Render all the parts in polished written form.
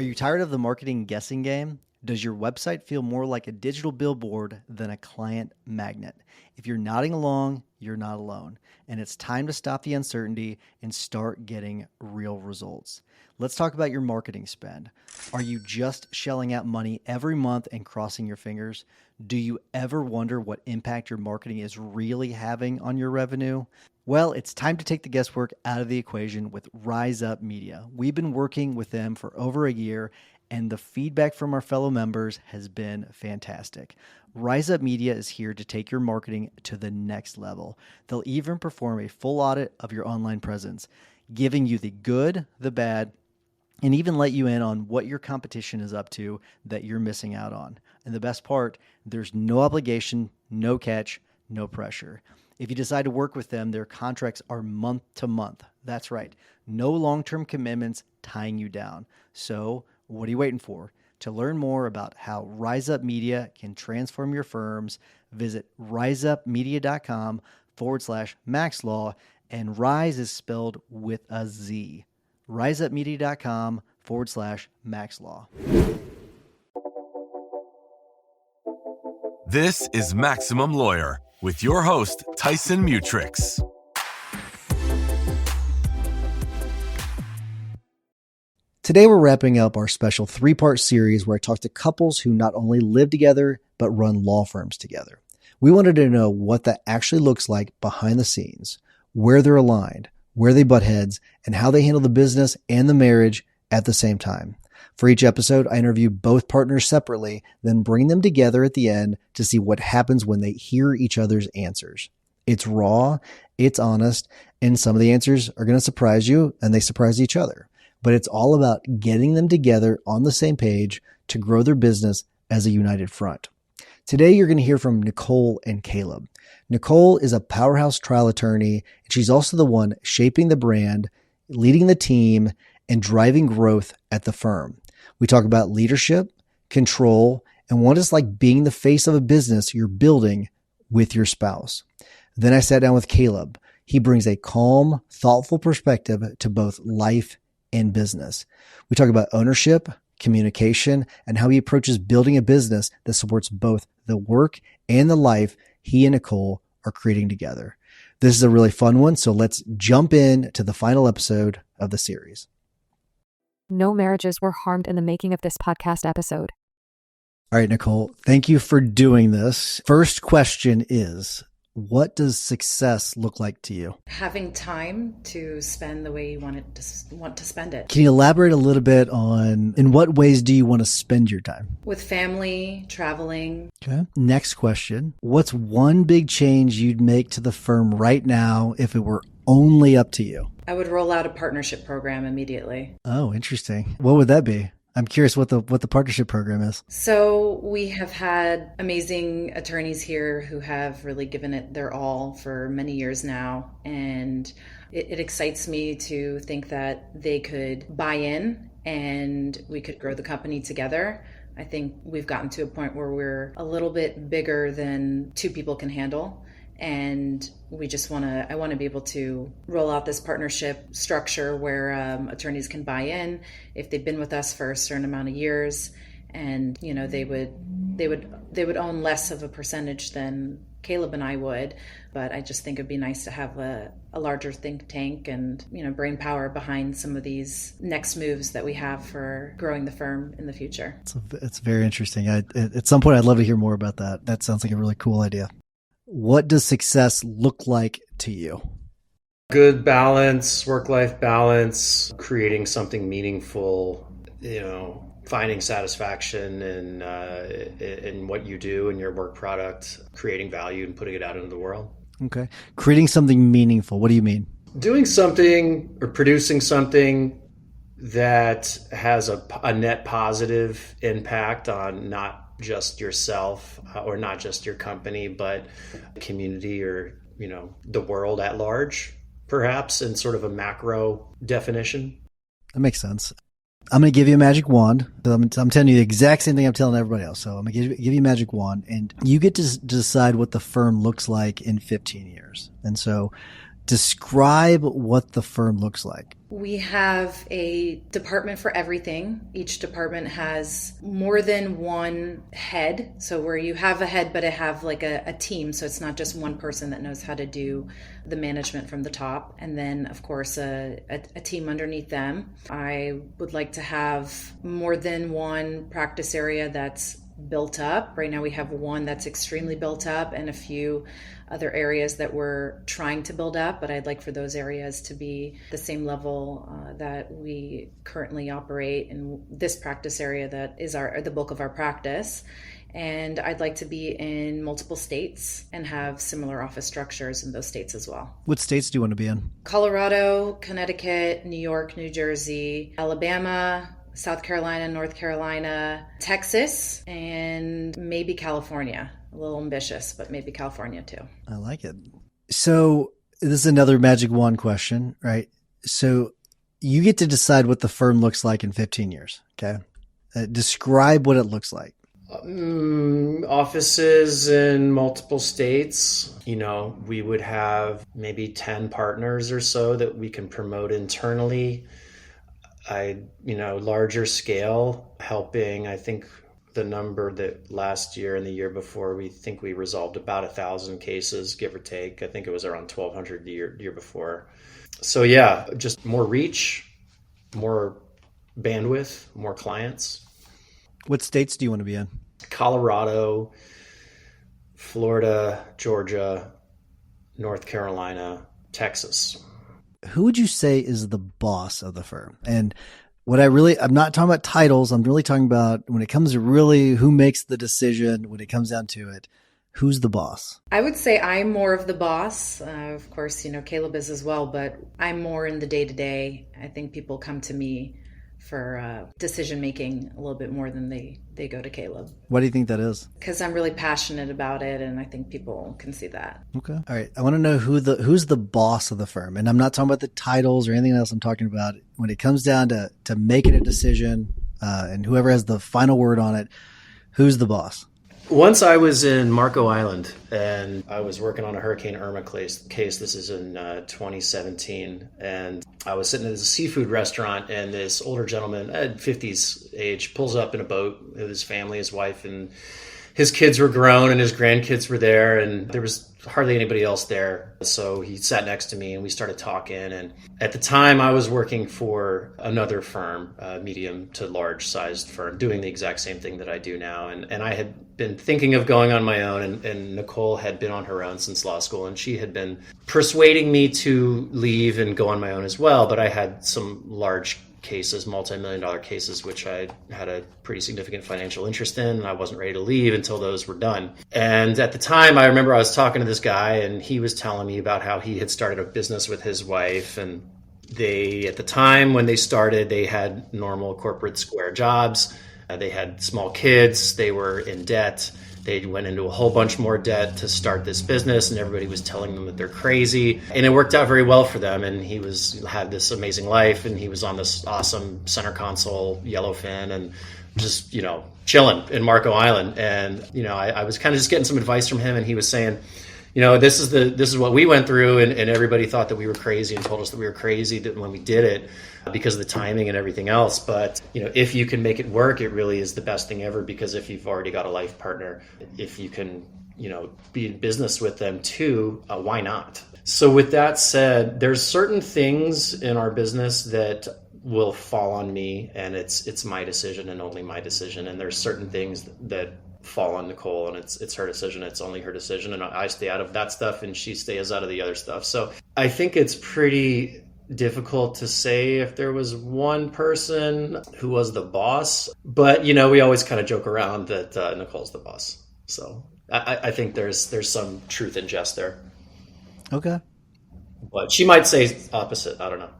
Are you tired of the marketing guessing game? Does your website feel more like a digital billboard than a client magnet? If you're nodding along, you're not alone. And it's time to stop the uncertainty and start getting real results. Let's talk about your marketing spend. Are you just shelling out money every month and crossing your fingers? Do you ever wonder what impact your marketing is really having on your revenue? Well, it's time to take the guesswork out of the equation with Rise Up Media. We've been working with them for over a year, and the feedback from our fellow members has been fantastic. Rise Up Media is here to take your marketing to the next level. They'll even perform a full audit of your online presence, giving you the good, the bad, and even let you in on what your competition is up to that you're missing out on. And the best part, there's no obligation, no catch, no pressure. If you decide to work with them, their contracts are month to month. That's right. No long-term commitments tying you down. So what are you waiting for? To learn more about how Rise Up Media can transform your firms, visit riseupmedia.com/maxlaw, and Rise is spelled with a Z. riseupmedia.com/maxlaw. This is Maximum Lawyer with your host, Tyson Mutrix. Today we're wrapping up our special 3-part series where I talk to couples who not only live together, but run law firms together. We wanted to know what that actually looks like behind the scenes, where they're aligned, where they butt heads, and how they handle the business and the marriage at the same time. For each episode, I interview both partners separately, then bring them together at the end to see what happens when they hear each other's answers. It's raw, it's honest, and some of the answers are going to surprise you, and they surprise each other. But it's all about getting them together on the same page to grow their business as a united front. Today, you're going to hear from Nicole and Caleb. Nicole is a powerhouse trial attorney, and she's also the one shaping the brand, leading the team, and driving growth at the firm. We talk about leadership, control, and what it's like being the face of a business you're building with your spouse. Then I sat down with Caleb. He brings a calm, thoughtful perspective to both life and business. We talk about ownership, communication, and how he approaches building a business that supports both the work and the life he and Nicole are creating together. This is a really fun one, so let's jump in to the final episode of the series. No marriages were harmed in the making of this podcast episode. All right, Nicole, thank you for doing this. First question is, what does success look like to you? Having time to spend the way you want to spend it. Can you elaborate a little bit on in what ways do you want to spend your time? With family, traveling. Okay. Next question. What's one big change you'd make to the firm right now if it were only up to you? I would roll out a partnership program immediately. Oh, interesting. What would that be? I'm curious what the partnership program is. So we have had amazing attorneys here who have really given it their all for many years now. And it excites me to think that they could buy in and we could grow the company together. I think we've gotten to a point where we're a little bit bigger than 2 people can handle. And I want to be able to roll out this partnership structure where attorneys can buy in if they've been with us for a certain amount of years, and they would own less of a percentage than Caleb and I would. But I just think it'd be nice to have a larger think tank and brain power behind some of these next moves that we have for growing the firm in the future. It's very interesting. At some point, I'd love to hear more about that. That sounds like a really cool idea. What does success look like to you? Good balance, work-life balance, creating something meaningful, finding satisfaction in what you do in your work product, creating value and putting it out into the world. Okay. Creating something meaningful. What do you mean? Doing something or producing something that has a net positive impact on not just yourself or not just your company, but community or, the world at large, perhaps in sort of a macro definition. That makes sense. I'm going to give you a magic wand. I'm telling you the exact same thing I'm telling everybody else. So I'm going to give you a magic wand and you get to decide what the firm looks like in 15 years. And so Describe what the firm looks like. We have a department for everything. Each department has more than one head. So where you have a head, but it have like a team. So it's not just one person that knows how to do the management from the top. And then, of course, a team underneath them. I would like to have more than one practice area that's built up. Right now we have one that's extremely built up and a few other areas that we're trying to build up, but I'd like for those areas to be the same level that we currently operate in this practice area that is the bulk of our practice. And I'd like to be in multiple states and have similar office structures in those states as well. What states do you want to be in? Colorado, Connecticut, New York, New Jersey, Alabama, South Carolina, North Carolina, Texas, and maybe California. A little ambitious, but maybe California too. I like it. So this is another magic wand question, right? So you get to decide what the firm looks like in 15 years. Okay. Describe what it looks like. Offices in multiple states. We would have maybe 10 partners or so that we can promote internally. Larger scale, helping, I think the number that last year and the year before, we think we resolved about 1,000 cases, give or take. I think it was around 1,200 the year before. So yeah, just more reach, more bandwidth, more clients. What states do you want to be in? Colorado, Florida, Georgia, North Carolina, Texas. Who would you say is the boss of the firm? And I'm not talking about titles. I'm really talking about when it comes to really who makes the decision, when it comes down to it, who's the boss? I would say I'm more of the boss. Of course, Caleb is as well, but I'm more in the day-to-day. I think people come to me for decision-making a little bit more than they go to Caleb. Why do you think that is? Because I'm really passionate about it, and I think people can see that. Okay. All right. I want to know who's the boss of the firm. And I'm not talking about the titles or anything else. I'm talking about when it comes down to making a decision and whoever has the final word on it, who's the boss? Once I was in Marco Island and I was working on a Hurricane Irma case. This is in 2017. And I was sitting at a seafood restaurant and this older gentleman, at 50s age, pulls up in a boat with his family, his wife, and his kids were grown and his grandkids were there. And there was hardly anybody else there. So he sat next to me and we started talking. And at the time I was working for another firm, a medium to large sized firm, doing the exact same thing that I do now. And I had been thinking of going on my own, and Nicole had been on her own since law school, and she had been persuading me to leave and go on my own as well. But I had some large cases, multi-million-dollar cases, which I had a pretty significant financial interest in, and I wasn't ready to leave until those were done. And at the time, I remember I was talking to this guy, and he was telling me about how he had started a business with his wife, and at the time when they started, they had normal corporate square jobs. They had small kids. They were in debt. They went into a whole bunch more debt to start this business, and everybody was telling them that they're crazy. And it worked out very well for them. And he had this amazing life, and he was on this awesome center console yellowfin and just, chilling in Marco Island. And, I was kind of just getting some advice from him, and he was saying, this is what we went through, and everybody thought that we were crazy and told us that we were crazy when we did it because of the timing and everything else. But, if you can make it work, it really is the best thing ever, because if you've already got a life partner, if you can, be in business with them too, why not? So with that said, there's certain things in our business that will fall on me, and it's my decision and only my decision. And there's certain things that fall on Nicole, and it's her decision. It's only her decision, and I stay out of that stuff and she stays out of the other stuff. So I think it's pretty difficult to say if there was one person who was the boss, but we always kind of joke around that Nicole's the boss. So I think there's some truth in jest there. Okay. But she might say opposite. I don't know.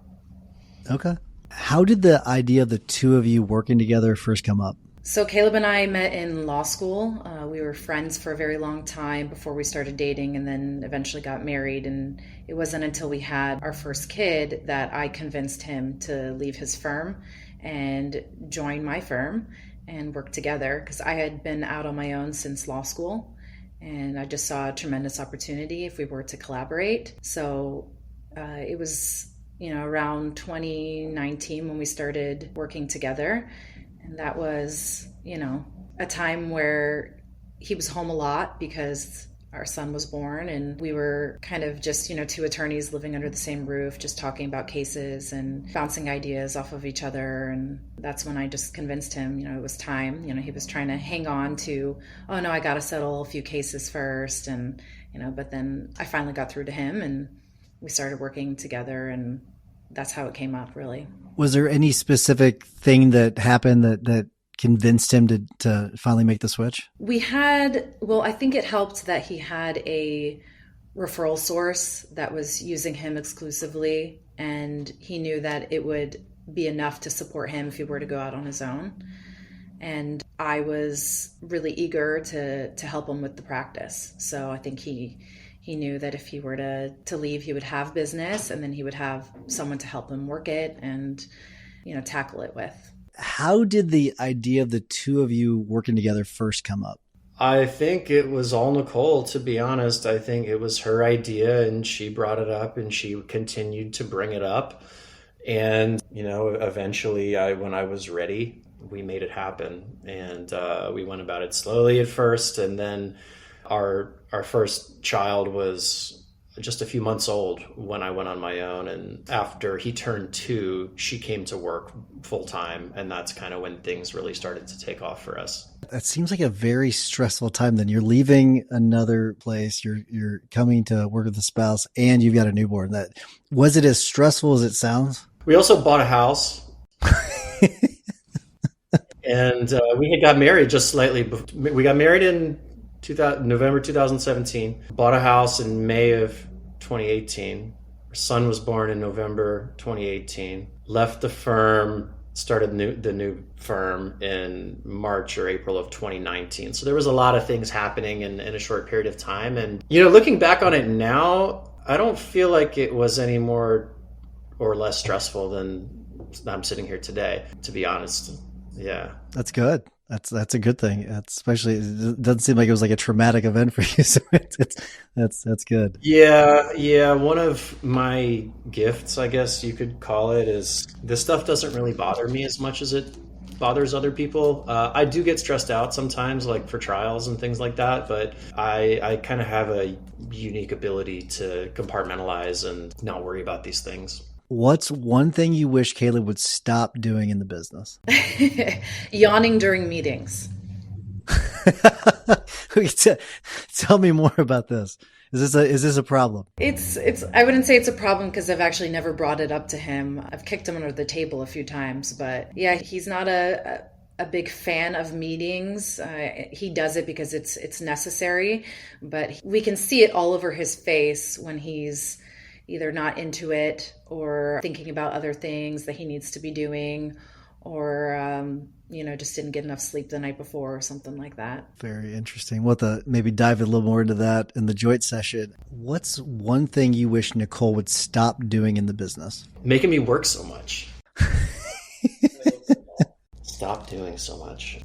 Okay. How did the idea of the two of you working together first come up? So Caleb and I met in law school. We were friends for a very long time before we started dating, and then eventually got married. And it wasn't until we had our first kid that I convinced him to leave his firm and join my firm and work together, because I had been out on my own since law school. And I just saw a tremendous opportunity if we were to collaborate. So It was, around 2019 when we started working together. And that was, a time where he was home a lot because our son was born, and we were kind of just, two attorneys living under the same roof, just talking about cases and bouncing ideas off of each other. And that's when I just convinced him, it was time. He was trying to hang on to, oh no, I got to settle a few cases first. And, but then I finally got through to him and we started working together, and that's how it came up, really. Was there any specific thing that happened that convinced him to finally make the switch? I think it helped that he had a referral source that was using him exclusively, and he knew that it would be enough to support him if he were to go out on his own. And I was really eager to help him with the practice. So I think he knew that if he were to leave, he would have business, and then he would have someone to help him work it and, tackle it with. How did the idea of the two of you working together first come up? I think it was all Nicole, to be honest. I think it was her idea, and she brought it up and she continued to bring it up. And, eventually when I was ready, we made it happen. And we went about it slowly at first. And then our first child was just a few months old when I went on my own. And after he turned 2, she came to work full time. And that's kind of when things really started to take off for us. That seems like a very stressful time. Then you're leaving another place, you're coming to work with a spouse, and you've got a newborn. Was it as stressful as it sounds? We also bought a house. And we had got married just slightly. We got married in November 2017, bought a house in May of 2018. Our son was born in November 2018. Left the firm, started the new firm in March or April of 2019. So there was a lot of things happening in a short period of time. And, looking back on it now, I don't feel like it was any more or less stressful than I'm sitting here today, to be honest. Yeah. That's good. That's a good thing. Especially, it doesn't seem like it was like a traumatic event for you. So that's good. Yeah. One of my gifts, I guess you could call it, is this stuff doesn't really bother me as much as it bothers other people. I do get stressed out sometimes, like for trials and things like that, but I kind of have a unique ability to compartmentalize and not worry about these things. What's one thing you wish Caleb would stop doing in the business? Yawning during meetings. Tell me more about this. Is this a problem? It's I wouldn't say it's a problem because I've actually never brought it up to him. I've kicked him under the table a few times, but yeah, he's not a big fan of meetings. He does it because it's necessary, but we can see it all over his face when he's either not into it or thinking about other things that he needs to be doing, or just didn't get enough sleep the night before or something like that. Very interesting. We'll have to maybe dive a little more into that in the joint session. What's one thing you wish Nicole would stop doing in the business? Making me work so much. Stop doing so much.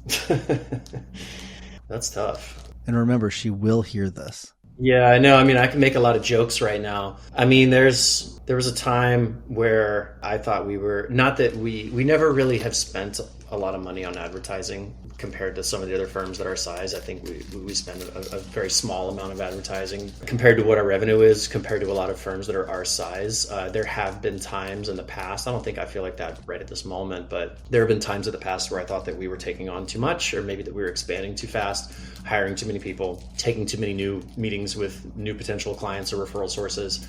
That's tough. And remember, she will hear this. Yeah, I know. I mean, I can make a lot of jokes right now. I mean, there was a time where I thought not that we never really have spent a lot of money on advertising compared to some of the other firms that are our size. I think we spend a very small amount of advertising compared to what our revenue is, compared to a lot of firms that are our size. There have been times in the past, I feel like that right at this moment, but there have been times in the past where I thought that we were taking on too much, or maybe that we were expanding too fast, hiring too many people, taking too many new meetings with new potential clients or referral sources.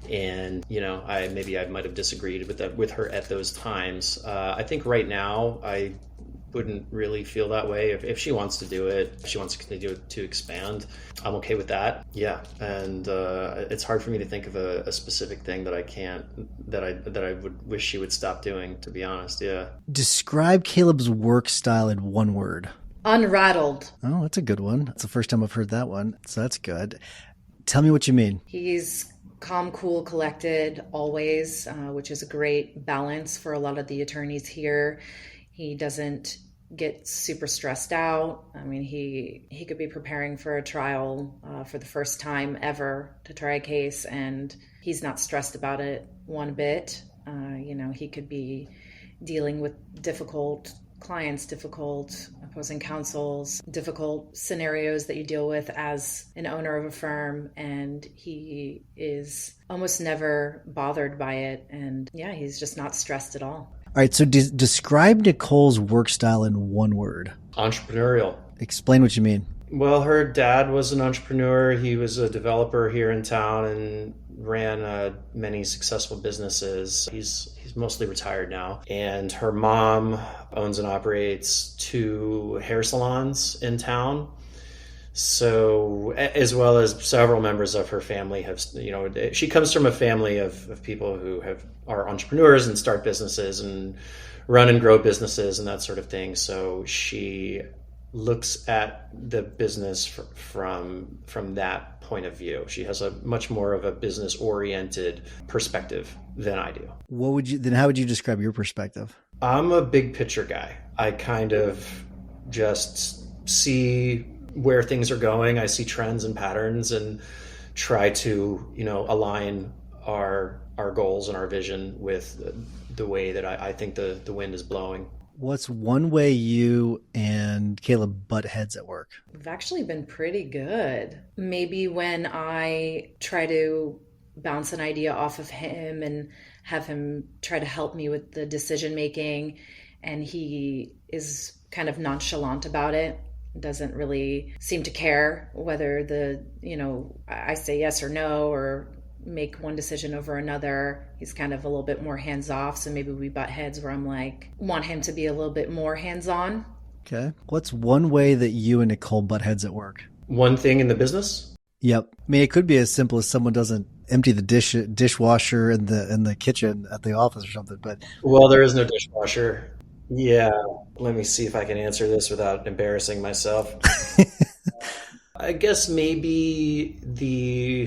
And, I might have disagreed with her at those times. I think right now I wouldn't really feel that way. If she wants to do it, if she wants to continue to expand, I'm okay with that. Yeah. And it's hard for me to think of a specific thing that I would wish she would stop doing, to be honest. Yeah. Describe Caleb's work style in one word. Unrattled. Oh, that's a good one. That's the first time I've heard that one. So that's good. Tell me what you mean. He's calm, cool, collected always, which is a great balance for a lot of the attorneys here. He doesn't get super stressed out. I mean, he could be preparing for a trial for the first time ever to try a case, and he's not stressed about it one bit. He could be dealing with difficult clients, difficult opposing counsels, difficult scenarios that you deal with as an owner of a firm, and he is almost never bothered by it. And yeah, he's just not stressed at all. All right, so describe Nicole's work style in one word. Entrepreneurial. Explain what you mean. Well, her dad was an entrepreneur. He was a developer here in town and ran many successful businesses. He's mostly retired now. And her mom owns and operates 2 hair salons in town. So, as well as several members of her family have, she comes from a family of people who are entrepreneurs and start businesses and run and grow businesses and that sort of thing. So she looks at the business from that point of view. She has a much more of a business oriented perspective than I do. How would you describe your perspective? I'm a big picture guy. I kind of just see where things are going. I see trends and patterns and try to, align our goals and our vision with the way that I think the wind is blowing. What's one way you and Caleb butt heads at work? We've actually been pretty good. Maybe when I try to bounce an idea off of him and have him try to help me with the decision making, and he is kind of nonchalant about it, doesn't really seem to care whether I say yes or no or make one decision over another. He's kind of a little bit more hands-off, so maybe we butt heads where I'm like, want him to be a little bit more hands-on. Okay. What's one way that you and Nicole butt heads at work? One thing in the business? Yep. I mean, it could be as simple as someone doesn't empty the dishwasher in the kitchen at the office or something. But well, there is no dishwasher. Yeah. Let me see if I can answer this without embarrassing myself. I guess maybe the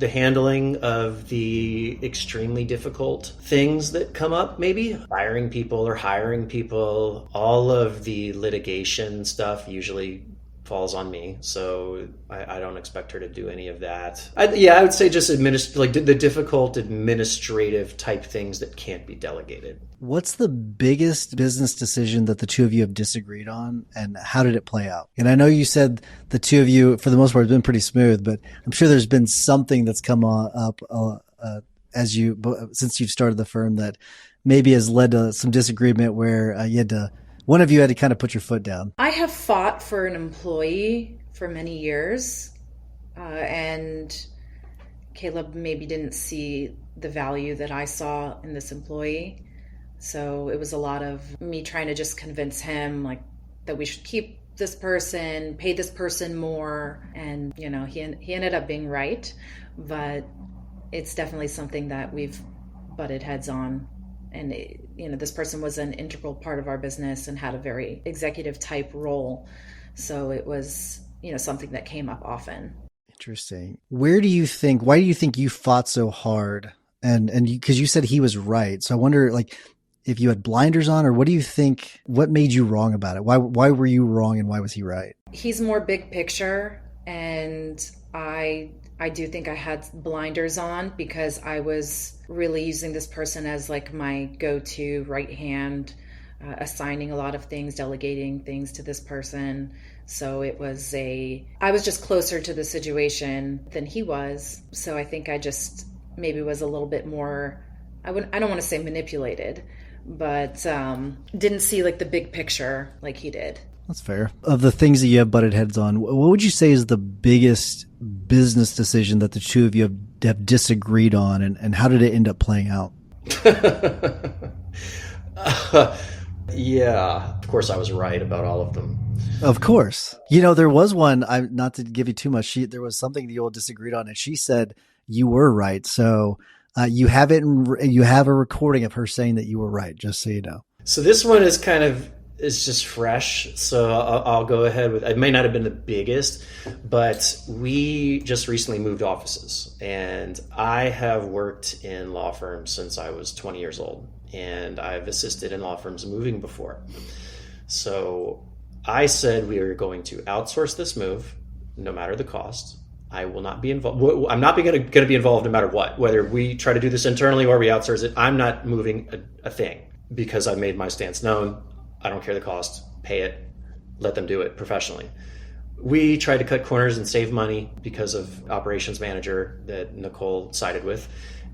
handling of the extremely difficult things that come up, maybe firing people or hiring people. All of the litigation stuff usually falls on me, so I don't expect her to do any of that. I would say just the difficult administrative type things that can't be delegated. What's the biggest business decision that the two of you have disagreed on, and how did it play out? And I know you said the two of you, for the most part, have been pretty smooth, but I'm sure there's been something that's come up since you've started the firm that maybe has led to some disagreement where one of you had to kind of put your foot down. I have fought for an employee for many years, and Caleb maybe didn't see the value that I saw in this employee. So it was a lot of me trying to just convince him that we should keep this person, pay this person more. And, he ended up being right, but it's definitely something that we've butted heads on. And, this person was an integral part of our business and had a very executive type role. So it was, something that came up often. Interesting. Why do you think you fought so hard? And because you said he was right. So I wonder, if you had blinders on, or what made you wrong about it? Why were you wrong and why was he right? He's more big picture, and I do think I had blinders on because I was really using this person as my go-to right hand, assigning a lot of things, delegating things to this person. So I was just closer to the situation than he was. So I think I just maybe was a little bit more, I don't want to say manipulated, but didn't see the big picture like he did. That's fair. Of the things that you have butted heads on, what would you say is the biggest business decision that the two of you have disagreed on, and how did it end up playing out? Yeah, of course I was right about all of them. Of course. There was one, not to give you too much, there was something that you all disagreed on, and she said you were right. So you have a recording of her saying that you were right, just so you know. So this one is just fresh. So I'll go ahead with, it may not have been the biggest, but we just recently moved offices, and I have worked in law firms since I was 20 years old, and I've assisted in law firms moving before. So I said we are going to outsource this move, no matter the cost. I will not be involved. I'm not going to be involved no matter what, whether we try to do this internally or we outsource it. I'm not moving a thing because I've made my stance known. I don't care the cost, pay it, let them do it professionally. We tried to cut corners and save money because of operations manager that Nicole sided with.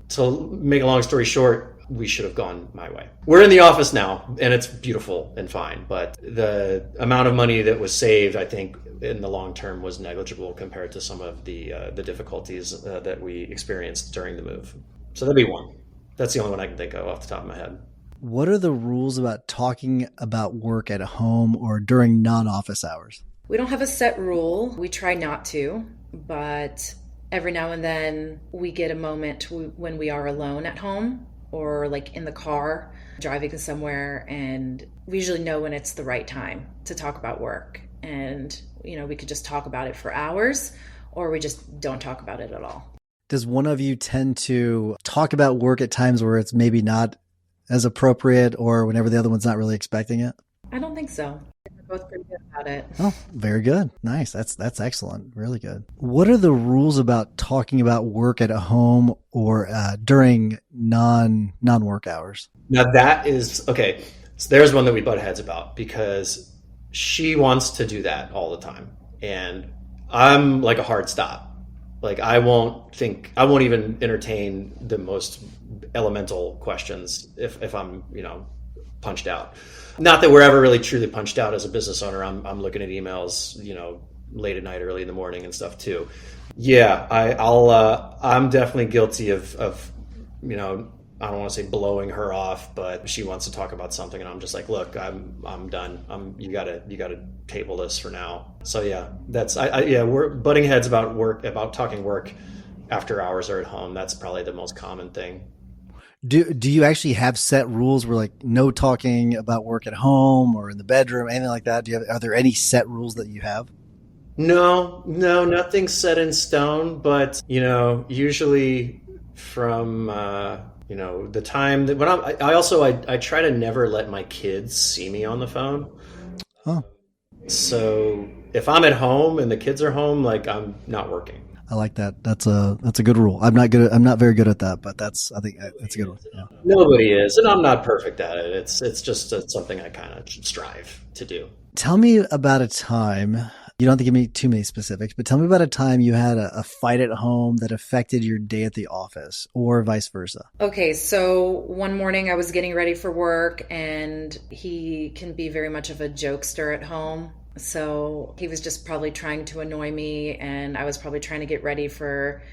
To make a long story short, we should have gone my way. We're in the office now and it's beautiful and fine, but the amount of money that was saved, I think in the long term was negligible compared to some of the difficulties that we experienced during the move. So that'd be one. That's the only one I can think of off the top of my head. What are the rules about talking about work at home or during non-office hours? We don't have a set rule. We try not to, but every now and then we get a moment when we are alone at home or like in the car driving somewhere, and we usually know when it's the right time to talk about work. And, we could just talk about it for hours or we just don't talk about it at all. Does one of you tend to talk about work at times where it's maybe not as appropriate or whenever the other one's not really expecting it? I don't think so. We're both pretty good about it. Oh, very good. Nice. That's excellent. Really good. What are the rules about talking about work at home or during non-work hours? Now that is, okay, so there's one that we butt heads about because she wants to do that all the time. And I'm like a hard stop. Like I won't even entertain the most elemental questions if I'm, punched out. Not that we're ever really truly punched out as a business owner. I'm looking at emails, late at night, early in the morning and stuff too. Yeah, I'm definitely guilty of I don't want to say blowing her off, but she wants to talk about something and I'm just like, look, I'm done. You gotta table this for now. So yeah, we're butting heads about talking work after hours or at home. That's probably the most common thing. Do you actually have set rules where like no talking about work at home or in the bedroom, anything like that? Are there any set rules that you have? No, nothing's set in stone, but usually from the time that when I try to never let my kids see me on the phone. Oh. So if I'm at home and the kids are home, like I'm not working. I like that. That's a good rule. I'm not very good at that, but I think that's a good one. Yeah. Nobody is, and I'm not perfect at it. It's just something I kind of strive to do. Tell me about a time. You don't have to give me too many specifics, but tell me about a time you had a fight at home that affected your day at the office or vice versa. Okay, so one morning I was getting ready for work and he can be very much of a jokester at home. So he was just probably trying to annoy me and I was probably trying to get ready for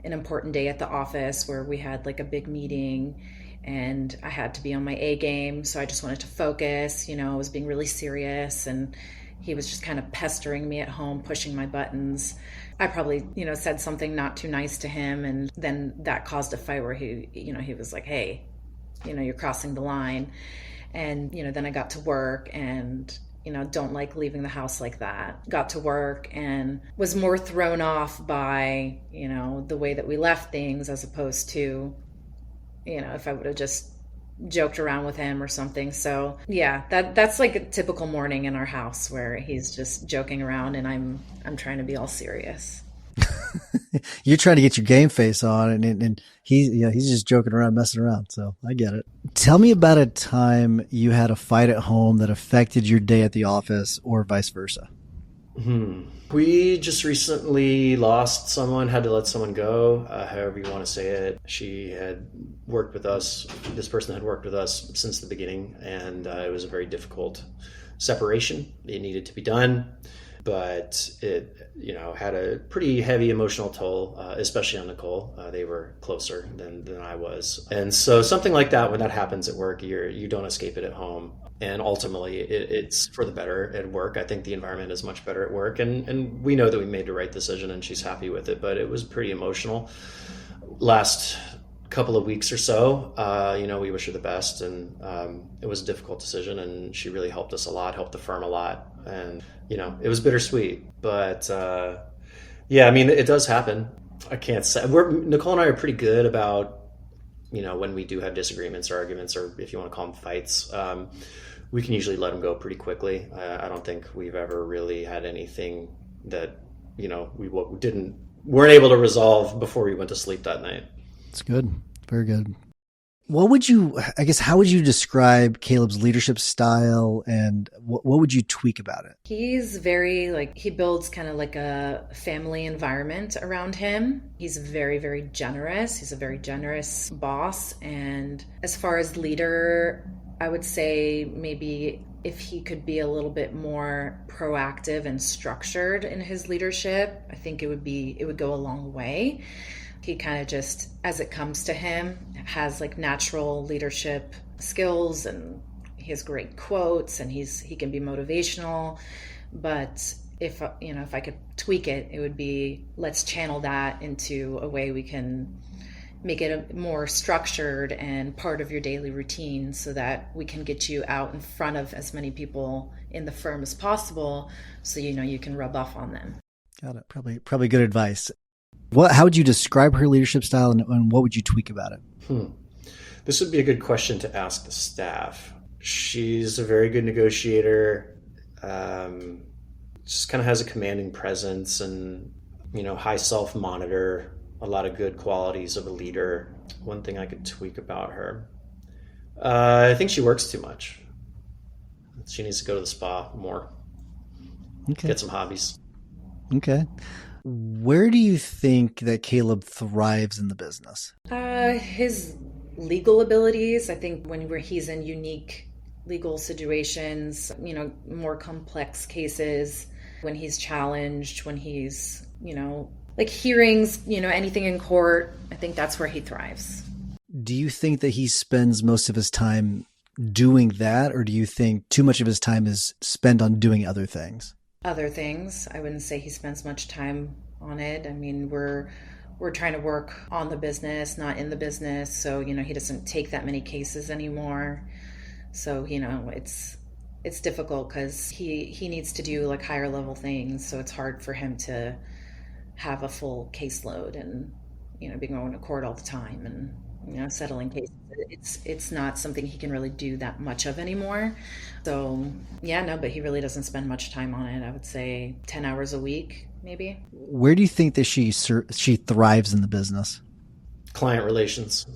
an important day at the office where we had like a big meeting and I had to be on my A game. So I just wanted to focus, I was being really serious and he was just kind of pestering me at home, pushing my buttons. I probably, said something not too nice to him. And then that caused a fight where he was like, hey, you're crossing the line. And, then I got to work and, don't like leaving the house like that. Got to work and was more thrown off by, the way that we left things as opposed to, if I would have just joked around with him or something. So yeah, that's like a typical morning in our house where he's just joking around and I'm trying to be all serious. You're trying to get your game face on and he's just joking around, messing around. So I get it. Tell me about a time you had a fight at home that affected your day at the office or vice versa. We just recently lost someone, had to let someone go, however you want to say it. She had worked with us. This person had worked with us since the beginning, and it was a very difficult separation. It needed to be done, but it, had a pretty heavy emotional toll, especially on Nicole. They were closer than I was. And so something like that, when that happens at work, you don't escape it at home. And ultimately, it's for the better at work. I think the environment is much better at work. And we know that we made the right decision and she's happy with it. But it was pretty emotional. Last couple of weeks or so, we wish her the best. And it was a difficult decision. And she really helped us a lot, helped the firm a lot. And, it was bittersweet. But, it does happen. I can't say. Nicole and I are pretty good about, when we do have disagreements or arguments, or if you want to call them fights, we can usually let them go pretty quickly. I don't think we've ever really had anything that, we weren't able to resolve before we went to sleep that night. It's good. Very good. How would you describe Caleb's leadership style, and what would you tweak about it? He's very, he builds kind of like a family environment around him. He's very, very generous. He's a very generous boss. And as far as leader, I would say maybe if he could be a little bit more proactive and structured in his leadership, I think it would go a long way. He kind of just, as it comes to him, has like natural leadership skills, and he has great quotes, and he can be motivational. But if I could tweak it, it would be, let's channel that into a way we can make it a more structured and part of your daily routine, so that we can get you out in front of as many people in the firm as possible, so you can rub off on them. Got it. Probably good advice. How would you describe her leadership style, and what would you tweak about it? This would be a good question to ask the staff. She's a very good negotiator. Just kind of has a commanding presence, and high self-monitor. A lot of good qualities of a leader. One thing I could tweak about her, I think she works too much. She needs to go to the spa more. Okay. Get some hobbies. Okay. Where do you think that Caleb thrives in the business? His legal abilities. I think where he's in unique legal situations, more complex cases, when he's challenged, when he's, like hearings, anything in court, I think that's where he thrives. Do you think that he spends most of his time doing that, or do you think too much of his time is spent on doing other things? Other things. I wouldn't say he spends much time on it. I mean, we're trying to work on the business, not in the business. So, he doesn't take that many cases anymore. So, it's difficult because he needs to do like higher level things. So it's hard for him to have a full caseload and, be going to court all the time and, settling cases. It's not something he can really do that much of anymore. So but he really doesn't spend much time on it. I would say 10 hours a week, maybe. Where do you think that she thrives in the business? Client relations.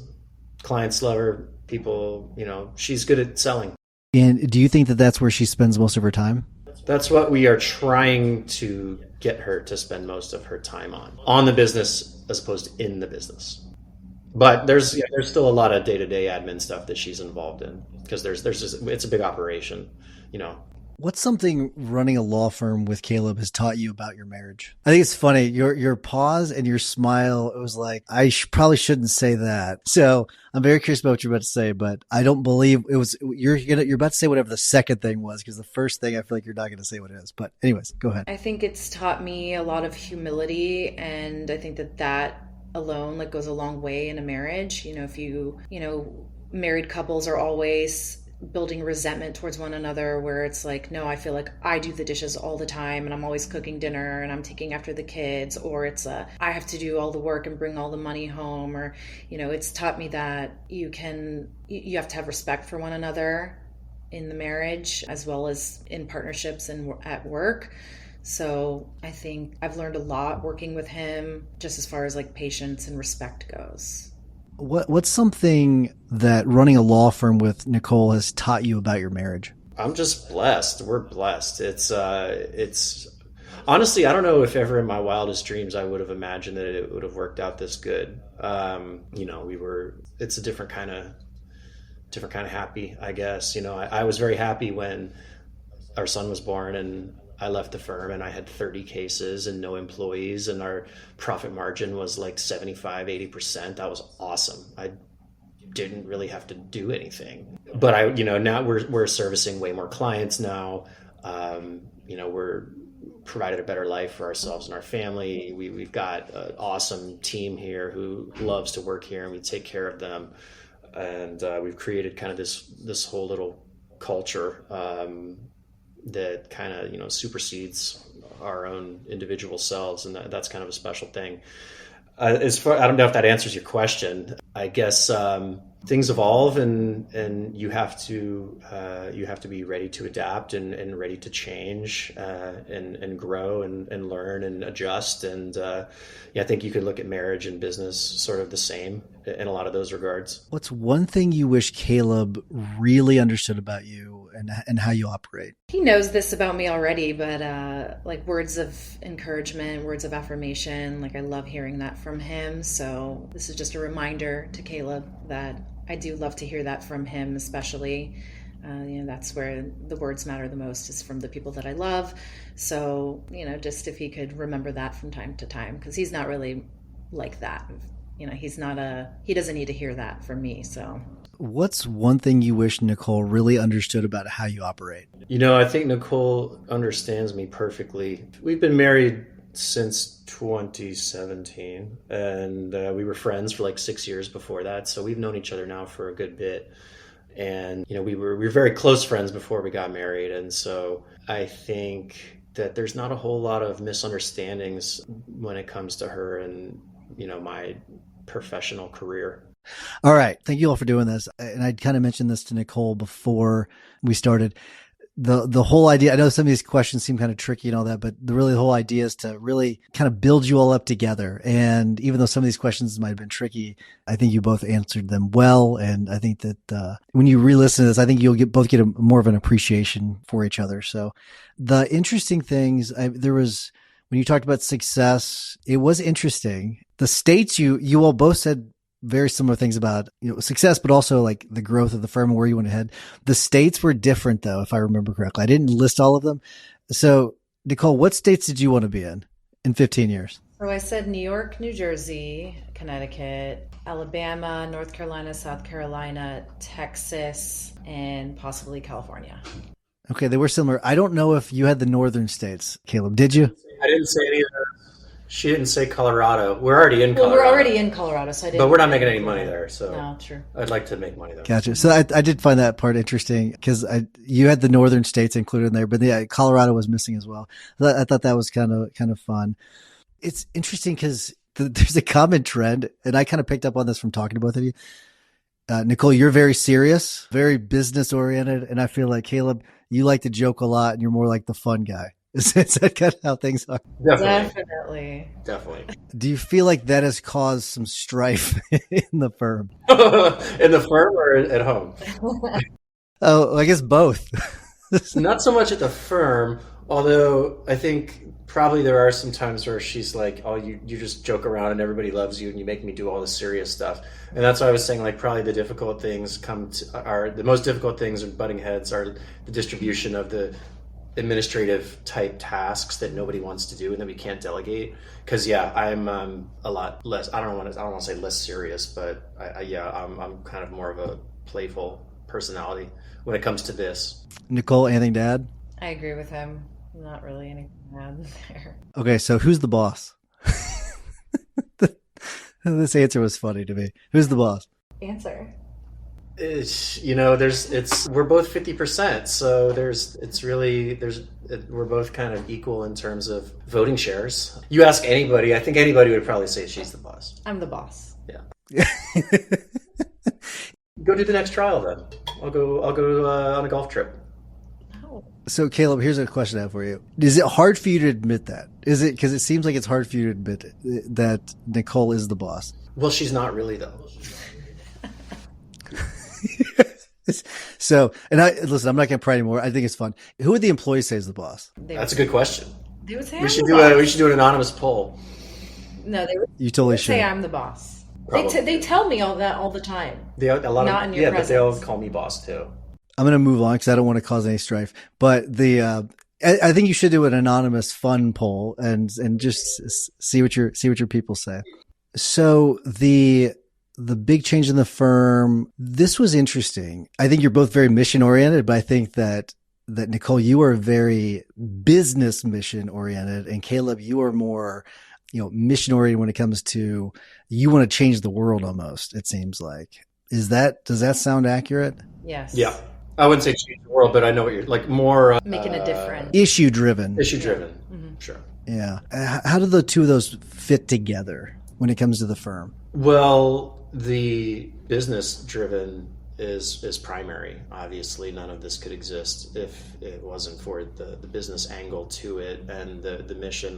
Clients love her. People, she's good at selling. And do you think that that's where she spends most of her time? That's what we are trying to get her to spend most of her time on the business as opposed to in the business. But there's still a lot of day-to-day admin stuff that she's involved in, because it's a big operation, What's something running a law firm with Caleb has taught you about your marriage? I think it's funny. Your pause and your smile, it was like, probably shouldn't say that. So I'm very curious about what you're about to say, but I don't believe it was, you're about to say whatever the second thing was, because the first thing, I feel like you're not going to say what it is. But anyways, go ahead. I think it's taught me a lot of humility, and I think that alone goes a long way in a marriage. If married couples are always building resentment towards one another, where it's like, no, I feel like I do the dishes all the time and I'm always cooking dinner and I'm taking after the kids, or it's I have to do all the work and bring all the money home, or it's taught me that you have to have respect for one another in the marriage as well as in partnerships and at work. So I think I've learned a lot working with him, just as far as patience and respect goes. What's something that running a law firm with Nicole has taught you about your marriage? I'm just blessed. We're blessed. It's honestly, I don't know if ever in my wildest dreams I would have imagined that it would have worked out this good. It's a different kind of happy, I guess. I was very happy when our son was born and I left the firm and I had 30 cases and no employees, and our profit margin was like 75-80%. That was awesome. I didn't really have to do anything, but now we're servicing way more clients now. We're provided a better life for ourselves and our family. We've got an awesome team here who loves to work here, and we take care of them. And we've created kind of this whole little culture that kind of supersedes our own individual selves, and that's kind of a special thing. I don't know if that answers your question. I guess things evolve, and you have to be ready to adapt and ready to change, and grow and learn and adjust. And I think you could look at marriage and business sort of the same in a lot of those regards. What's one thing you wish Caleb really understood about you and how you operate? He knows this about me already, but like words of encouragement, words of affirmation, like I love hearing that from him. So this is just a reminder to Caleb that I do love to hear that from him, especially. That's where the words matter the most, is from the people that I love. So, just if he could remember that from time to time, because he's not really like that. He doesn't need to hear that from me. So what's one thing you wish Nicole really understood about how you operate? I think Nicole understands me perfectly. We've been married since 2017, and we were friends for like 6 years before that. So we've known each other now for a good bit. And, we were very close friends before we got married. And so I think that there's not a whole lot of misunderstandings when it comes to her and, my professional career. All right. Thank you all for doing this. And I kind of mentioned this to Nicole before we started. The whole idea, I know some of these questions seem kind of tricky and all that, but the whole idea is to really kind of build you all up together. And even though some of these questions might have been tricky, I think you both answered them well. And I think that when you re-listen to this, I think you'll both get more of an appreciation for each other. So the interesting things, there was, when you talked about success, it was interesting. The states you all both said very similar things about success, but also like the growth of the firm and where you went ahead. The states were different, though, if I remember correctly. I didn't list all of them. So, Nicole, what states did you want to be in 15 years? So I said New York, New Jersey, Connecticut, Alabama, North Carolina, South Carolina, Texas, and possibly California. Okay, they were similar. I don't know if you had the northern states, Caleb. Did you? I didn't say any of those. She didn't say Colorado. We're already in Colorado. Well, we're already in Colorado, so I didn't. But we're not making any money there, so no, true. I'd like to make money though. Gotcha. So I did find that part interesting because you had the northern states included in there, but yeah, Colorado was missing as well. I thought that was kind of fun. It's interesting because there's a common trend, and I kind of picked up on this from talking to both of you. Nicole, you're very serious, very business oriented, and I feel like Caleb, you like to joke a lot, and you're more like the fun guy. Is that kind of how things are? Definitely. Do you feel like that has caused some strife in the firm? In the firm or at home? Oh, I guess both. Not so much at the firm, although I think probably there are some times where she's like, oh, you just joke around and everybody loves you and you make me do all the serious stuff. And that's why I was saying, like, probably the difficult things are the most difficult things and butting heads are the distribution of the administrative type tasks that nobody wants to do and that we can't delegate. Because I'm a lot less. I don't want to say less serious, but I'm kind of more of a playful personality when it comes to this. Nicole, anything to add? I agree with him. Not really anything to add there. Okay, so who's the boss? This answer was funny to me. Who's the boss? Answer. We're both 50%, so we're both kind of equal in terms of voting shares. You ask anybody, I think anybody would probably say she's the boss. I'm the boss. Yeah. Go do the next trial then. I'll go on a golf trip. Oh. So Caleb, here's a question I have for you. Is it hard for you to admit that? Is it, because it seems like it's hard for you to admit that Nicole is the boss? Well, she's not really though. So, and listen, I'm not going to pry anymore. I think it's fun. Who would the employees say is the boss? That's a good question. They would say we should do an anonymous poll. No, they would. You totally should say I'm the boss. They tell me all that all the time. Not in your presence. But they all call me boss too. I'm going to move on because I don't want to cause any strife. But I think you should do an anonymous fun poll and just see what your people say. So the big change in the firm, this was interesting. I think you're both very mission oriented, but I think that Nicole, you are very business mission oriented, and Caleb, you are more, mission oriented when it comes to, you want to change the world almost, it seems like. Does that sound accurate? Yes. Yeah. I wouldn't say change the world, but I know what you're like, more making a difference. Issue driven. Mm-hmm. Sure. Yeah. How do the two of those fit together when it comes to the firm? Well, The business driven is primary. Obviously, none of this could exist if it wasn't for the business angle to it, and the mission.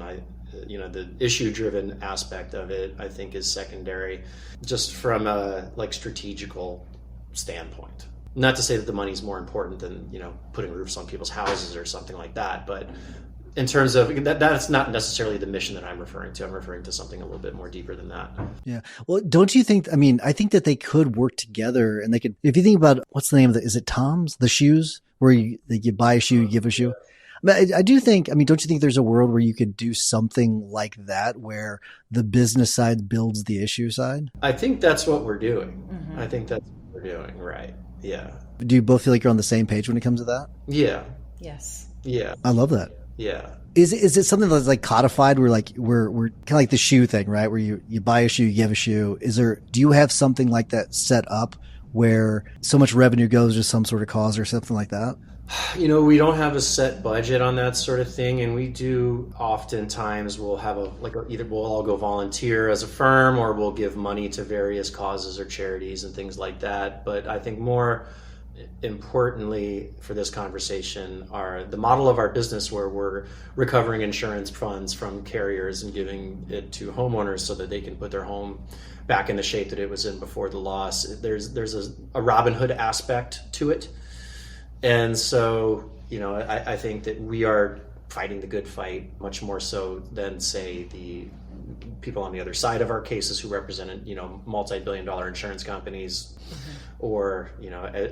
The issue driven aspect of it, I think, is secondary, just from a strategical standpoint. Not to say that the money's more important than putting roofs on people's houses or something like that, but in terms of that's not necessarily the mission that I'm referring to. I'm referring to something a little bit more deeper than that. Yeah. Well, don't you think, I think that they could work together, and they could, if you think about, what's the name of is it Tom's, the shoes, where you buy a shoe, you give a shoe. I do think, don't you think there's a world where you could do something like that, where the business side builds the issue side? I think that's what we're doing. Mm-hmm. I think that's what we're doing. Right. Yeah. Do you both feel like you're on the same page when it comes to that? Yeah. Yes. Yeah. I love that. Yeah. Is it something that's like codified where we're kind of like the shoe thing, right? Where you buy a shoe, you give a shoe. Do you have something like that set up where so much revenue goes to some sort of cause or something like that? We don't have a set budget on that sort of thing, and we do oftentimes we'll have either we'll all go volunteer as a firm, or we'll give money to various causes or charities and things like that. But I think more importantly for this conversation are the model of our business, where we're recovering insurance funds from carriers and giving it to homeowners so that they can put their home back in the shape that it was in before the loss. There's a Robin Hood aspect to it. And so, I think that we are fighting the good fight much more so than, say, the people on the other side of our cases who represented, multi-billion-dollar insurance companies, mm-hmm. or,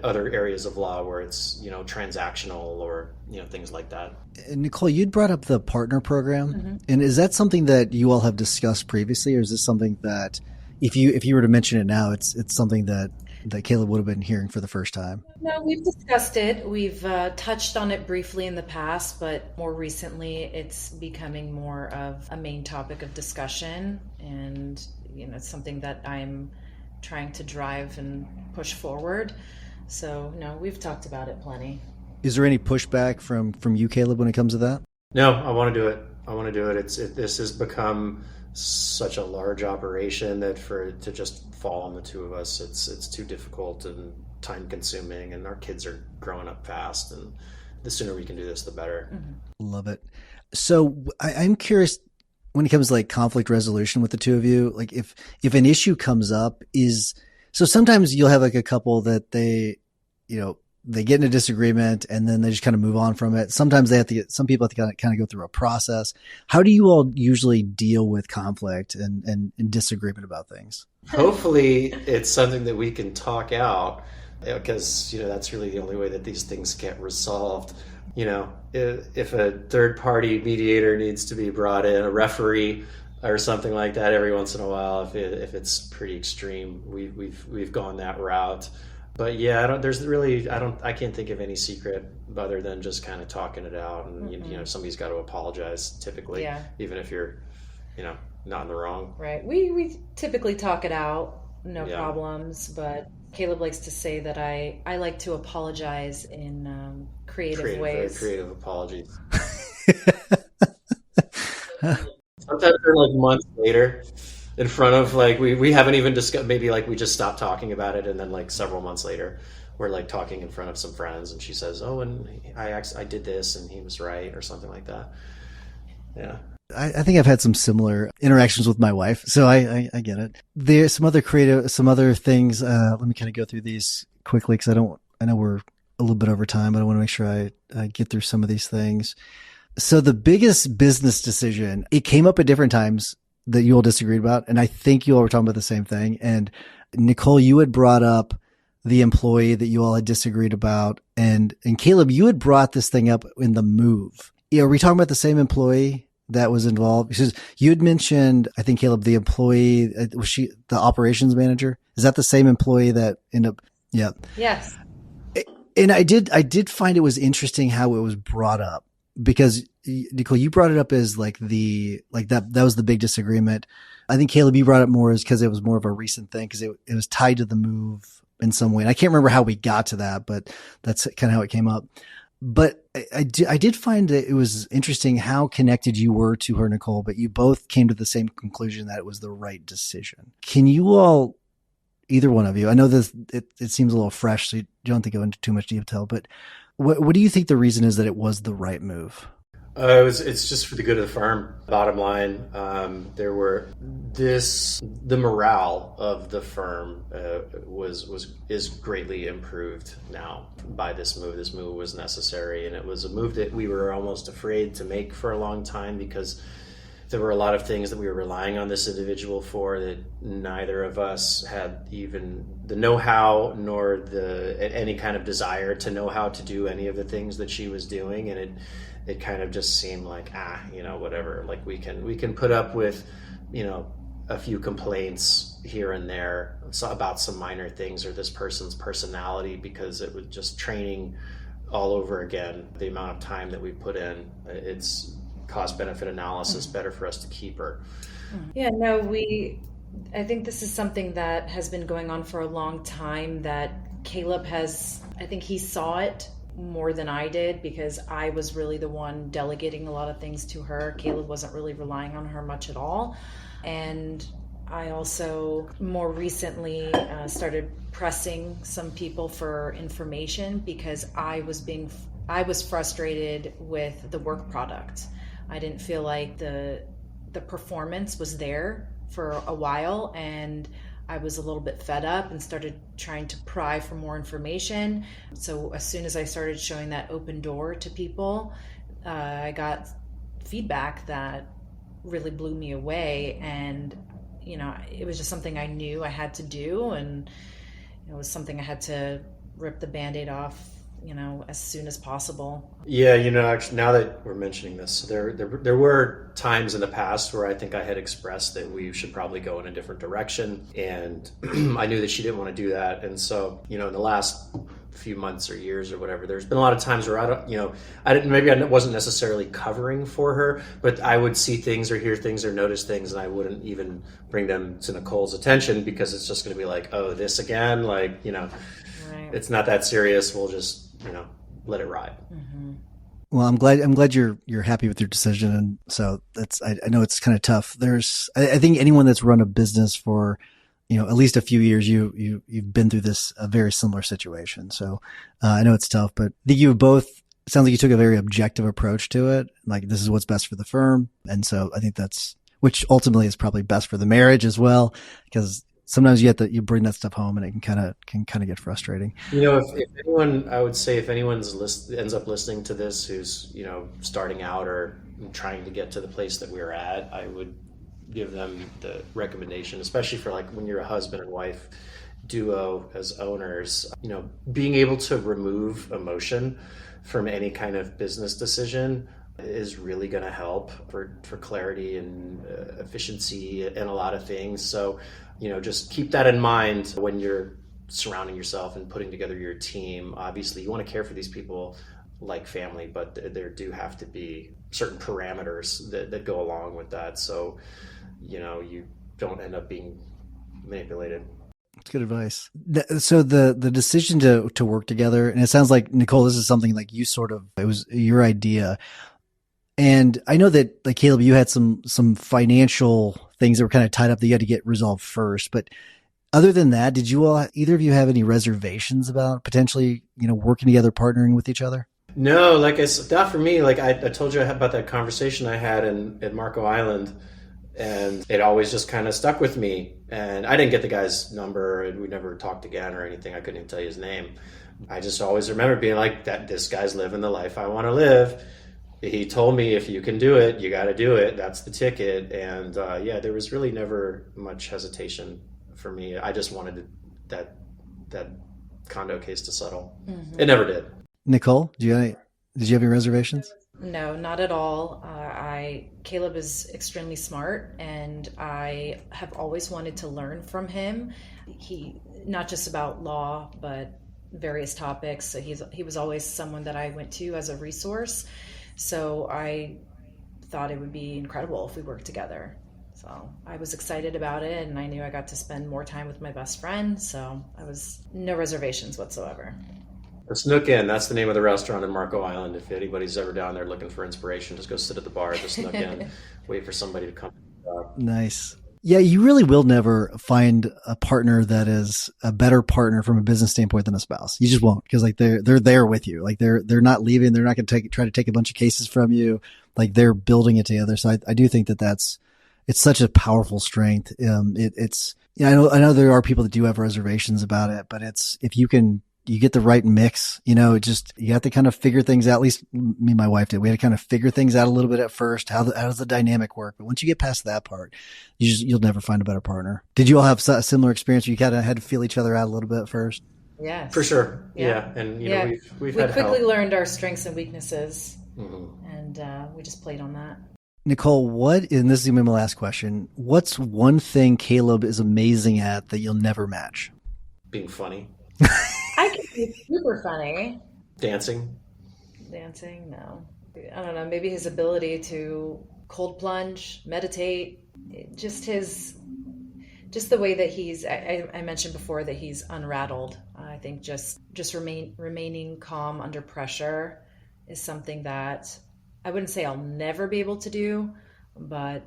other areas of law where it's, transactional or, things like that. Nicole, you'd brought up the partner program. Mm-hmm. And is that something that you all have discussed previously, or is this something that if you were to mention it now, it's something that Caleb would have been hearing for the first time? No, we've discussed it. We've touched on it briefly in the past, but more recently it's becoming more of a main topic of discussion. And, it's something that I'm trying to drive and push forward. So, no, we've talked about it plenty. Is there any pushback from you, Caleb, when it comes to that? No, I want to do it. This has become such a large operation that for it to just fall on the two of us, it's too difficult and time consuming, and our kids are growing up fast, and the sooner we can do this, the better. Mm-hmm. Love it. So I'm curious, when it comes to conflict resolution with the two of you, if an issue comes up, so sometimes you'll have a couple that they get in a disagreement and then they just kind of move on from it. Sometimes some people have to kind of go through a process. How do you all usually deal with conflict and disagreement about things? Hopefully it's something that we can talk out, because, that's really the only way that these things get resolved. If a third party mediator needs to be brought in, a referee or something like that every once in a while, if it's pretty extreme, we've gone that route. But yeah, I can't think of any secret other than just kind of talking it out, and mm-hmm. Somebody's got to apologize typically, yeah. Even if you're, not in the wrong. Right. We typically talk it out, no problems, but Caleb likes to say that I like to apologize in creative ways. Very creative apologies. Sometimes they're months later. In front of we haven't even discussed, maybe we just stopped talking about it, and then several months later we're talking in front of some friends, and she says, "Oh, and I did this and he was right," or something like that. Yeah. I think I've had some similar interactions with my wife, so I get it. There's some other things. Let me kind of go through these quickly, because I know we're a little bit over time, but I want to make sure I get through some of these things. So the biggest business decision, it came up at different times that you all disagreed about, and I think you all were talking about the same thing. And Nicole, you had brought up the employee that you all had disagreed about, and Caleb, you had brought this thing up in the move. Are we talking about the same employee that was involved? Because you had mentioned, I think, Caleb, the employee, was she the operations manager? Is that the same employee that ended up? Yeah. Yes. And I did find it was interesting how it was brought up, because Nicole, you brought it up as that was the big disagreement. I think Caleb, you brought it more as because it was more of a recent thing, because it was tied to the move in some way. And I can't remember how we got to that, but that's kind of how it came up. But I did find that it was interesting how connected you were to her, Nicole, but you both came to the same conclusion that it was the right decision. Can you all either one of you. I know this, it seems a little fresh, so you don't have to go into too much detail, but what do you think the reason is that it was the right move? It's just for the good of the firm. Bottom line, the morale of the firm is greatly improved now by this move. This move was necessary, and it was a move that we were almost afraid to make for a long time because there were a lot of things that we were relying on this individual for that neither of us had even the know-how nor any kind of desire to know how to do any of the things that she was doing, and it kind of just seemed like, whatever, like we can put up with, a few complaints here and there about some minor things or this person's personality, because it was just training all over again. The amount of time that we put in, it's cost benefit analysis, better for us to keep her. Yeah, no, I think this is something that has been going on for a long time, that Caleb I think he saw it more than I did, because I was really the one delegating a lot of things to her. Caleb wasn't really relying on her much at all. And I also more recently started pressing some people for information because I was frustrated with the work product. I didn't feel like the performance was there for a while, and I was a little bit fed up and started trying to pry for more information. So as soon as I started showing that open door to people, I got feedback that really blew me away. And, it was just something I knew I had to do. And it was something I had to rip the Band-Aid off, as soon as possible. Yeah, actually, now that we're mentioning this, there were times in the past where I think I had expressed that we should probably go in a different direction, and I knew that she didn't want to do that. And so, in the last few months or years or whatever, there's been a lot of times where I wasn't necessarily covering for her, but I would see things or hear things or notice things, and I wouldn't even bring them to Nicole's attention because it's just going to be like, oh, this again, like, Right. It's not that serious. We'll just let it ride. Mm-hmm. Well, I'm glad you're happy with your decision. And so I know it's kind of tough. I think anyone that's run a business for, at least a few years, you've been through this, a very similar situation. So, I know it's tough, but I think it sounds like you took a very objective approach to it. Like, this is what's best for the firm. And so I think which ultimately is probably best for the marriage as well, because sometimes you bring that stuff home and it can kind of get frustrating. If anyone, I would say if anyone ends up listening to this who's, starting out or trying to get to the place that we're at, I would give them the recommendation, especially for like when you're a husband and wife duo as owners, being able to remove emotion from any kind of business decision is really going to help for clarity and efficiency and a lot of things. So, just keep that in mind when you're surrounding yourself and putting together your team. Obviously, you want to care for these people like family, but there do have to be certain parameters that go along with that. So, you don't end up being manipulated. That's good advice. So the decision to work together, and it sounds like, Nicole, this is something like it was your idea. And I know that, like, Caleb, you had some financial things that were kind of tied up that you had to get resolved first. But other than that, did either of you have any reservations about potentially, working together, partnering with each other? No, like not for me. Like I told you about that conversation I had at Marco Island, and it always just kind of stuck with me. And I didn't get the guy's number, and we never talked again or anything. I couldn't even tell you his name. I just always remember being like, that this guy's living the life I want to live. He told me, if you can do it, you got to do it. That's the ticket. And there was really never much hesitation for me. I just wanted that condo case to settle. Mm-hmm. It never did. Nicole, did you have any reservations? No, not at all. Caleb is extremely smart, and I have always wanted to learn from him. He, not just about law, but various topics. So he was always someone that I went to as a resource. So I thought it would be incredible if we worked together. So I was excited about it, and I knew I got to spend more time with my best friend. So I was no reservations whatsoever. The Snook Inn, that's the name of the restaurant in Marco Island. If anybody's ever down there looking for inspiration, just go sit at the bar at the Snook Inn, wait for somebody to come. Nice. Yeah, you really will never find a partner that is a better partner from a business standpoint than a spouse. You just won't, because like they're there with you. Like they're not leaving. They're not going to try to take a bunch of cases from you. Like they're building it together. So I do think it's such a powerful strength. It's yeah, I know there are people that do have reservations about it, but if you get the right mix, you have to kind of figure things out. At least me and my wife did. We had to kind of figure things out a little bit at first. How does the dynamic work? But once you get past that part, you'll never find a better partner. Did you all have a similar experience where you kind of had to feel each other out a little bit at first? Yes. For sure. Yeah. And, we've had quickly help. learned our strengths and weaknesses, and we just played on that. Nicole, and this is going to be my last question, what's one thing Caleb is amazing at that you'll never match? Being funny. I can be super funny. Dancing, no. I don't know, maybe his ability to cold plunge, meditate, just the way that I mentioned before that he's unrattled. I think just remaining calm under pressure is something that I wouldn't say I'll never be able to do, but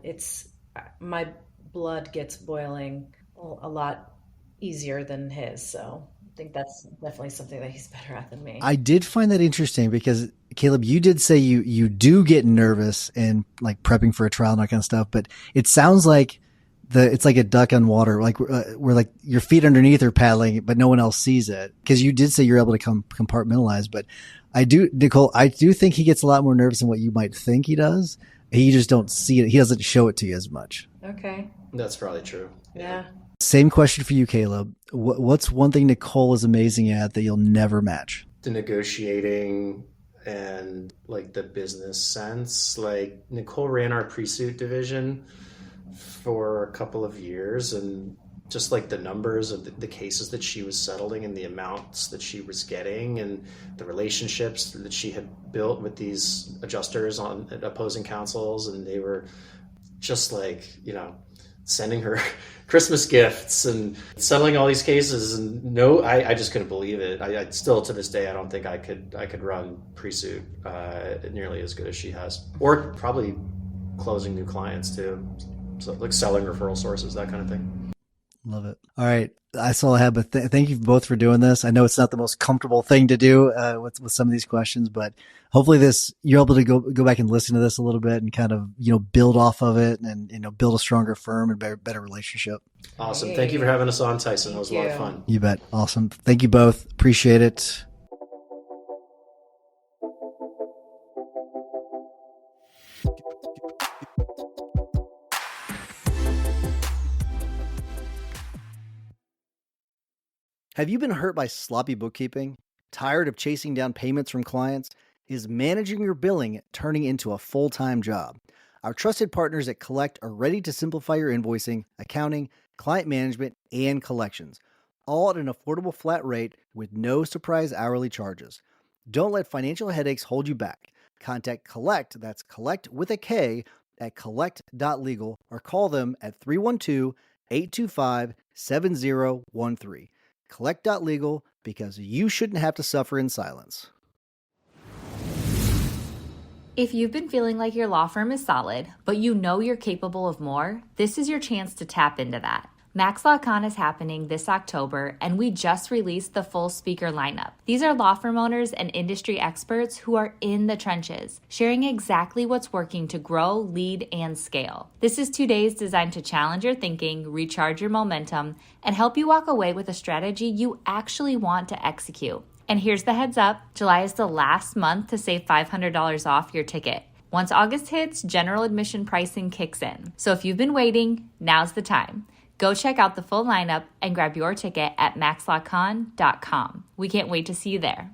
my blood gets boiling a lot easier than his. So I think that's definitely something that he's better at than me. I did find that interesting because Caleb, you did say you do get nervous and like prepping for a trial and that kind of stuff, but it sounds like it's like a duck on water, like where like your feet underneath are paddling, but no one else sees it. Because you did say you're able to compartmentalize, but Nicole, I do think he gets a lot more nervous than what you might think he does. You just don't see it. He doesn't show it to you as much. Okay. that's probably true. Yeah. Same question for you, Caleb. What's one thing Nicole is amazing at that you'll never match? The negotiating and like the business sense. Like Nicole ran our pre-suit division for a couple of years, and just like the numbers of the cases that she was settling and the amounts that she was getting and the relationships that she had built with these adjusters on opposing counsels, and they were just like, sending her Christmas gifts and settling all these cases. And I just couldn't believe it. I still to this day, I don't think I could run pre-suit nearly as good as she has, or probably closing new clients too. So like selling referral sources, that kind of thing. Love it. All right. That's all I have, but thank you both for doing this. I know it's not the most comfortable thing to do with some of these questions, but hopefully you're able to go back and listen to this a little bit and kind of, build off of it and, build a stronger firm and better relationship. Awesome. Thank you for having us on, Tyson. That was a lot of fun. You bet. Awesome. Thank you both. Appreciate it. Have you been hurt by sloppy bookkeeping? Tired of chasing down payments from clients? Is managing your billing turning into a full-time job? Our trusted partners at Collect are ready to simplify your invoicing, accounting, client management, and collections, all at an affordable flat rate with no surprise hourly charges. Don't let financial headaches hold you back. Contact Collect, that's Collect with a K, at collect.legal or call them at 312-825-7013. Collect.legal, because you shouldn't have to suffer in silence. If you've been feeling like your law firm is solid, but you know you're capable of more, this is your chance to tap into that. Max Law Con is happening this October, and we just released the full speaker lineup. These are law firm owners and industry experts who are in the trenches, sharing exactly what's working to grow, lead, and scale. This is 2 days designed to challenge your thinking, recharge your momentum, and help you walk away with a strategy you actually want to execute. And here's the heads up, July is the last month to save $500 off your ticket. Once August hits, general admission pricing kicks in. So if you've been waiting, now's the time. Go check out the full lineup and grab your ticket at maxlawcon.com. We can't wait to see you there.